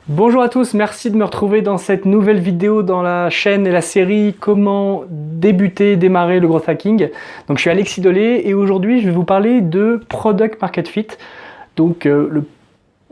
Bonjour à tous, merci de me retrouver dans cette nouvelle vidéo dans la chaîne et la série Comment débuter, démarrer le growth hacking. Donc je suis Alexis Dolé et aujourd'hui je vais vous parler de Product Market Fit, donc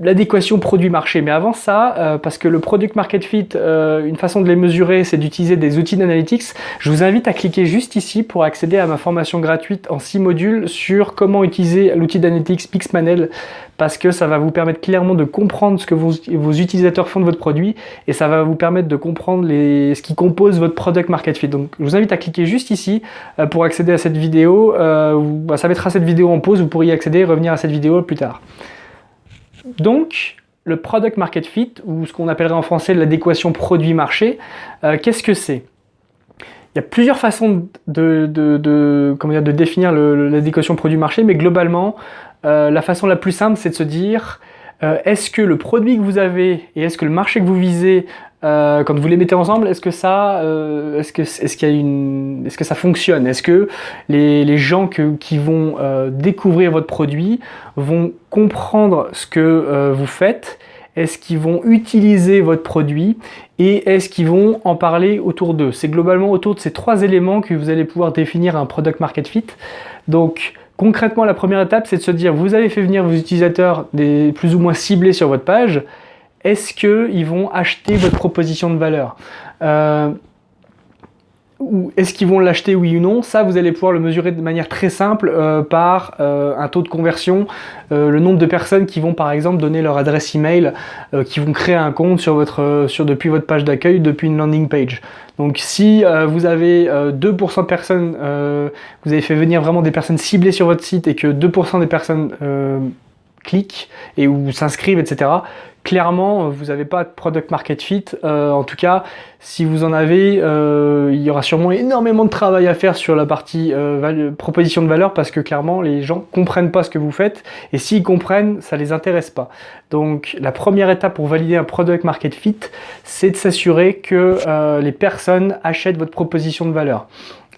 l'adéquation produit-marché. Mais avant ça, parce que le Product Market Fit, une façon de les mesurer, c'est d'utiliser des outils d'analytics, je vous invite à cliquer juste ici pour accéder à ma formation gratuite en 6 modules sur comment utiliser l'outil d'analytics Pixpanel, parce que ça va vous permettre clairement de comprendre ce que vos utilisateurs font de votre produit et ça va vous permettre de comprendre ce qui compose votre Product Market Fit. Donc je vous invite à cliquer juste ici pour accéder à cette vidéo. Ça mettra cette vidéo en pause, vous pourriez accéder et revenir à cette vidéo plus tard. Donc, le Product Market Fit, ou ce qu'on appellerait en français l'adéquation produit-marché, qu'est-ce que c'est? Il y a plusieurs façons de définir l'adéquation produit-marché, mais globalement, la façon la plus simple, c'est de se dire est-ce que le produit que vous avez et est-ce que le marché que vous visez, quand vous les mettez ensemble, est-ce que ça fonctionne? Est-ce que les gens qui vont découvrir votre produit vont comprendre ce que vous faites? Est-ce qu'ils vont utiliser votre produit et est-ce qu'ils vont en parler autour d'eux? C'est globalement autour de ces trois éléments que vous allez pouvoir définir un Product Market Fit. Donc concrètement, la première étape, c'est de se dire, vous avez fait venir vos utilisateurs plus ou moins ciblés sur votre page. Est-ce qu'ils vont acheter votre proposition de valeur? Ou est-ce qu'ils vont l'acheter, oui ou non? Ça, vous allez pouvoir le mesurer de manière très simple par un taux de conversion, le nombre de personnes qui vont par exemple donner leur adresse email, qui vont créer un compte depuis votre page d'accueil, depuis une landing page. Donc si vous avez 2% de personnes, vous avez fait venir vraiment des personnes ciblées sur votre site et que 2% des personnes cliquent ou s'inscrivent, etc., clairement, vous n'avez pas de Product Market Fit. En tout cas, si vous en avez, il y aura sûrement énormément de travail à faire sur la partie proposition de valeur parce que clairement, les gens ne comprennent pas ce que vous faites et s'ils comprennent, ça ne les intéresse pas. Donc, la première étape pour valider un Product Market Fit, c'est de s'assurer que les personnes achètent votre proposition de valeur.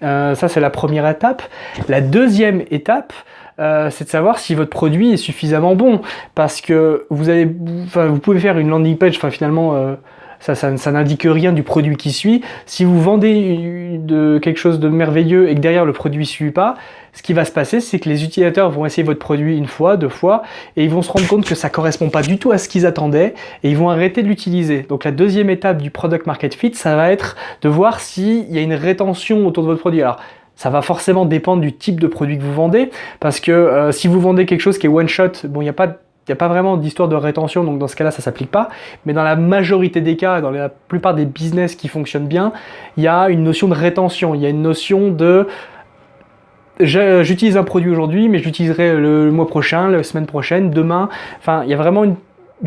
Ça, c'est la première étape. La deuxième étape, c'est de savoir si votre produit est suffisamment bon, parce que vous pouvez faire une landing page, finalement ça n'indique rien du produit qui suit. Si vous vendez quelque chose de merveilleux et que derrière le produit ne suit pas, ce qui va se passer, c'est que les utilisateurs vont essayer votre produit une fois, deux fois, et ils vont se rendre compte que ça ne correspond pas du tout à ce qu'ils attendaient, et ils vont arrêter de l'utiliser. Donc la deuxième étape du Product Market Fit, ça va être de voir s'il y a une rétention autour de votre produit. Alors, ça va forcément dépendre du type de produit que vous vendez, parce que si vous vendez quelque chose qui est one shot, bon, il n'y a pas vraiment d'histoire de rétention, donc dans ce cas-là, ça ne s'applique pas. Mais dans la majorité des cas, dans la plupart des business qui fonctionnent bien, il y a une notion de rétention, il y a une notion de j'utilise un produit aujourd'hui, mais je l'utiliserai le mois prochain, la semaine prochaine, demain. Enfin, il y a vraiment une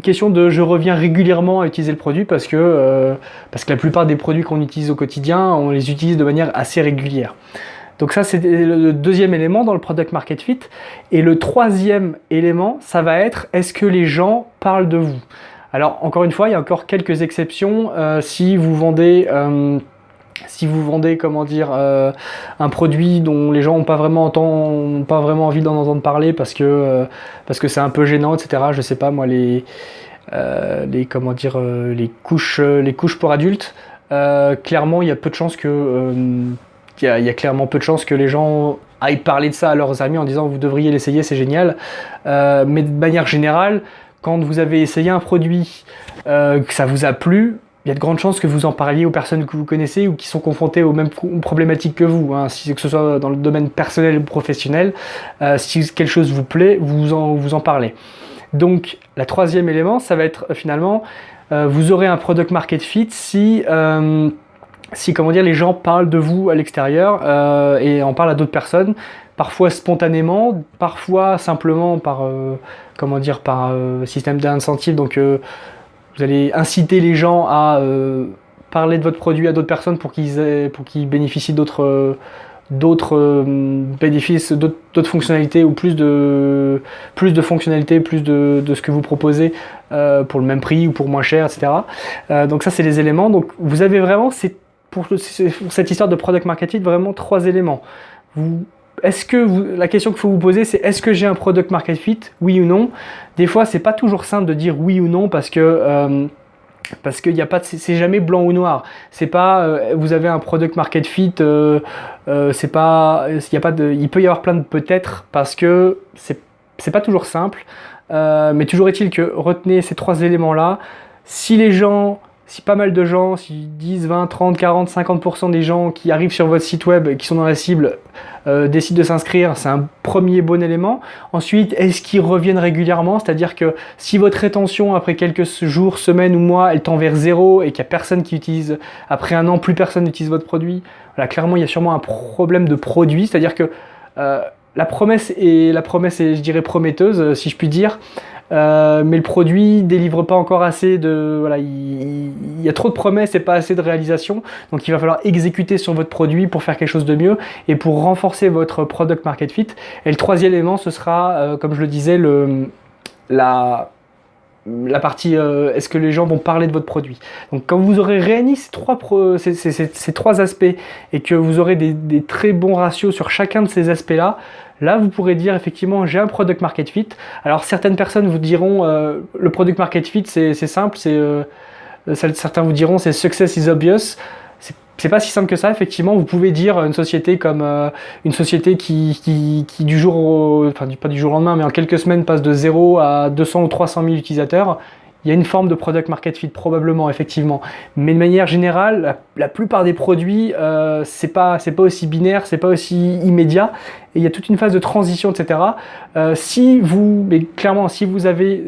question de je reviens régulièrement à utiliser le produit parce que la plupart des produits qu'on utilise au quotidien, on les utilise de manière assez régulière. Donc ça, c'est le deuxième élément dans le Product Market Fit. Et le troisième élément, ça va être, est-ce que les gens parlent de vous? Alors, encore une fois, il y a encore quelques exceptions. Si vous vendez, un produit dont les gens n'ont pas vraiment envie d'en entendre parler parce que c'est un peu gênant, etc. Je sais pas, moi, les couches pour adultes, clairement, il y a peu de chances que... il y a clairement peu de chances que les gens aillent parler de ça à leurs amis en disant vous devriez l'essayer, c'est génial. Mais de manière générale, quand vous avez essayé un produit, que ça vous a plu, il y a de grandes chances que vous en parliez aux personnes que vous connaissez ou qui sont confrontées aux mêmes problématiques que vous, hein, que ce soit dans le domaine personnel ou professionnel. Si quelque chose vous plaît, vous en parlez. Donc, le troisième élément, ça va être finalement, vous aurez un Product Market Fit si les gens parlent de vous à l'extérieur et en parlent à d'autres personnes, parfois spontanément, parfois simplement par système d'incentive. Donc vous allez inciter les gens à parler de votre produit à d'autres personnes pour qu'ils bénéficient d'autres bénéfices, d'autres fonctionnalités ou plus de fonctionnalités, plus de ce que vous proposez pour le même prix ou pour moins cher, etc. Donc ça, c'est les éléments. Donc vous avez vraiment pour cette histoire de Product Market Fit, vraiment trois éléments. La question qu'il faut vous poser, c'est est-ce que j'ai un Product Market Fit, oui ou non? Des fois, c'est pas toujours simple de dire oui ou non parce que parce qu'il n'y a pas, c'est jamais blanc ou noir. C'est pas, vous avez un product market fit, c'est pas, il peut y avoir plein de peut-être parce que c'est pas toujours simple. Mais toujours est-il que retenez ces trois éléments-là. Si pas mal de gens, si 10, 20, 30, 40, 50% des gens qui arrivent sur votre site web, qui sont dans la cible, décident de s'inscrire, c'est un premier bon élément. Ensuite, est-ce qu'ils reviennent régulièrement? C'est-à-dire que si votre rétention, après quelques jours, semaines ou mois, elle tend vers zéro et qu'il n'y a personne qui utilise, après un an, plus personne n'utilise votre produit, voilà, clairement, il y a sûrement un problème de produit. C'est-à-dire que la promesse est, je dirais, prometteuse, si je puis dire. Mais le produit délivre pas encore assez de... Voilà, il y a trop de promesses et pas assez de réalisation. Donc il va falloir exécuter sur votre produit pour faire quelque chose de mieux et pour renforcer votre product market fit. Et le troisième élément, ce sera, comme je le disais, la partie est-ce que les gens vont parler de votre produit. Donc quand vous aurez réuni ces trois aspects et que vous aurez des très bons ratios sur chacun de ces aspects-là, là vous pourrez dire effectivement j'ai un product market fit. Alors certaines personnes vous diront le product market fit c'est simple, certains vous diront c'est success is obvious. C'est pas si simple que ça, effectivement. Vous pouvez dire une société comme une société qui du jour au, enfin pas du jour au lendemain, mais en quelques semaines passe de 0 à 200 ou 300 000 utilisateurs. Il y a une forme de product market fit probablement, effectivement. Mais de manière générale, la plupart des produits, c'est pas aussi binaire, c'est pas aussi immédiat. Et il y a toute une phase de transition, etc. Mais clairement, si vous avez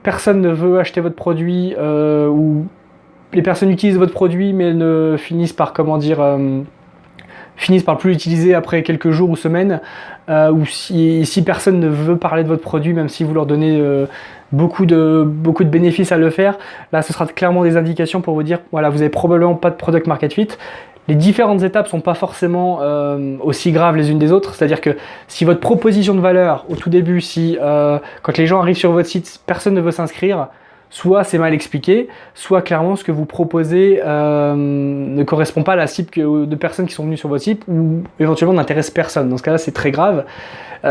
personne ne veut acheter votre produit ou les personnes utilisent votre produit mais elles ne finissent par plus l'utiliser après quelques jours ou semaines, ou si personne ne veut parler de votre produit même si vous leur donnez beaucoup de bénéfices à le faire, là ce sera clairement des indications pour vous dire voilà, vous n'avez probablement pas de product market fit. Les différentes étapes ne sont pas forcément aussi graves les unes des autres, c'est-à-dire que si votre proposition de valeur au tout début, quand les gens arrivent sur votre site, personne ne veut s'inscrire, soit c'est mal expliqué, soit clairement ce que vous proposez ne correspond pas à la cible de personnes qui sont venues sur votre site ou éventuellement n'intéresse personne. Dans ce cas-là, c'est très grave.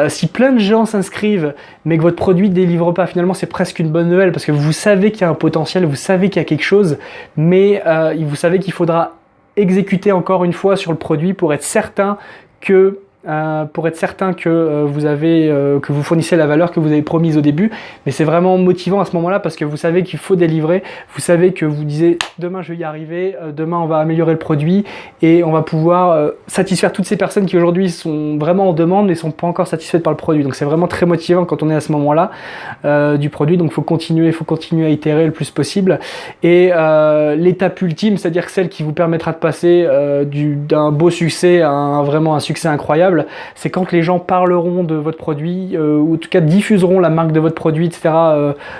Si plein de gens s'inscrivent mais que votre produit ne délivre pas, finalement c'est presque une bonne nouvelle parce que vous savez qu'il y a un potentiel, vous savez qu'il y a quelque chose, mais vous savez qu'il faudra exécuter encore une fois sur le produit pour être certain que que vous fournissez la valeur que vous avez promise au début. Mais c'est vraiment motivant à ce moment-là parce que vous savez qu'il faut délivrer, vous savez que vous disiez demain je vais y arriver, demain on va améliorer le produit et on va pouvoir satisfaire toutes ces personnes qui aujourd'hui sont vraiment en demande mais ne sont pas encore satisfaites par le produit. Donc c'est vraiment très motivant quand on est à ce moment-là du produit. Donc il faut continuer à itérer le plus possible. Et l'étape ultime, c'est-à-dire celle qui vous permettra de passer d'un beau succès à vraiment un succès incroyable, c'est quand les gens parleront de votre produit, ou en tout cas diffuseront la marque de votre produit, etc.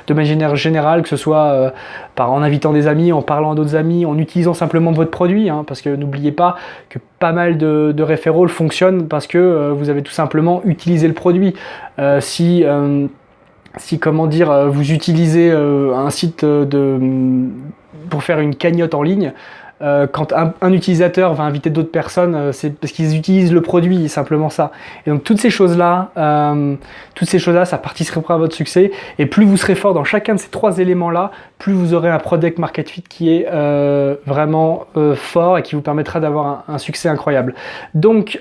De manière générale, que ce soit en invitant des amis, en parlant à d'autres amis, en utilisant simplement votre produit, hein, parce que n'oubliez pas que pas mal de referrals fonctionnent parce que vous avez tout simplement utilisé le produit. Si comment dire, vous utilisez un site pour faire une cagnotte en ligne, quand un utilisateur va inviter d'autres personnes, c'est parce qu'ils utilisent le produit, simplement ça. Et donc toutes ces choses-là, ça participera à votre succès. Et plus vous serez fort dans chacun de ces trois éléments-là, plus vous aurez un product market fit qui est vraiment fort et qui vous permettra d'avoir un succès incroyable. Donc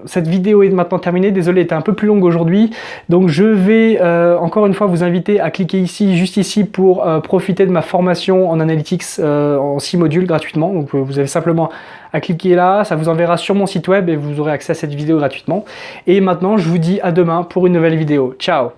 cette vidéo est maintenant terminée. Désolé, elle était un peu plus longue aujourd'hui. Donc je vais encore une fois vous inviter à cliquer ici, juste ici, pour profiter de ma formation en analytics en 6 modules gratuitement. Donc vous avez simplement à cliquer là, ça vous enverra sur mon site web et vous aurez accès à cette vidéo gratuitement. Et maintenant, je vous dis à demain pour une nouvelle vidéo. Ciao!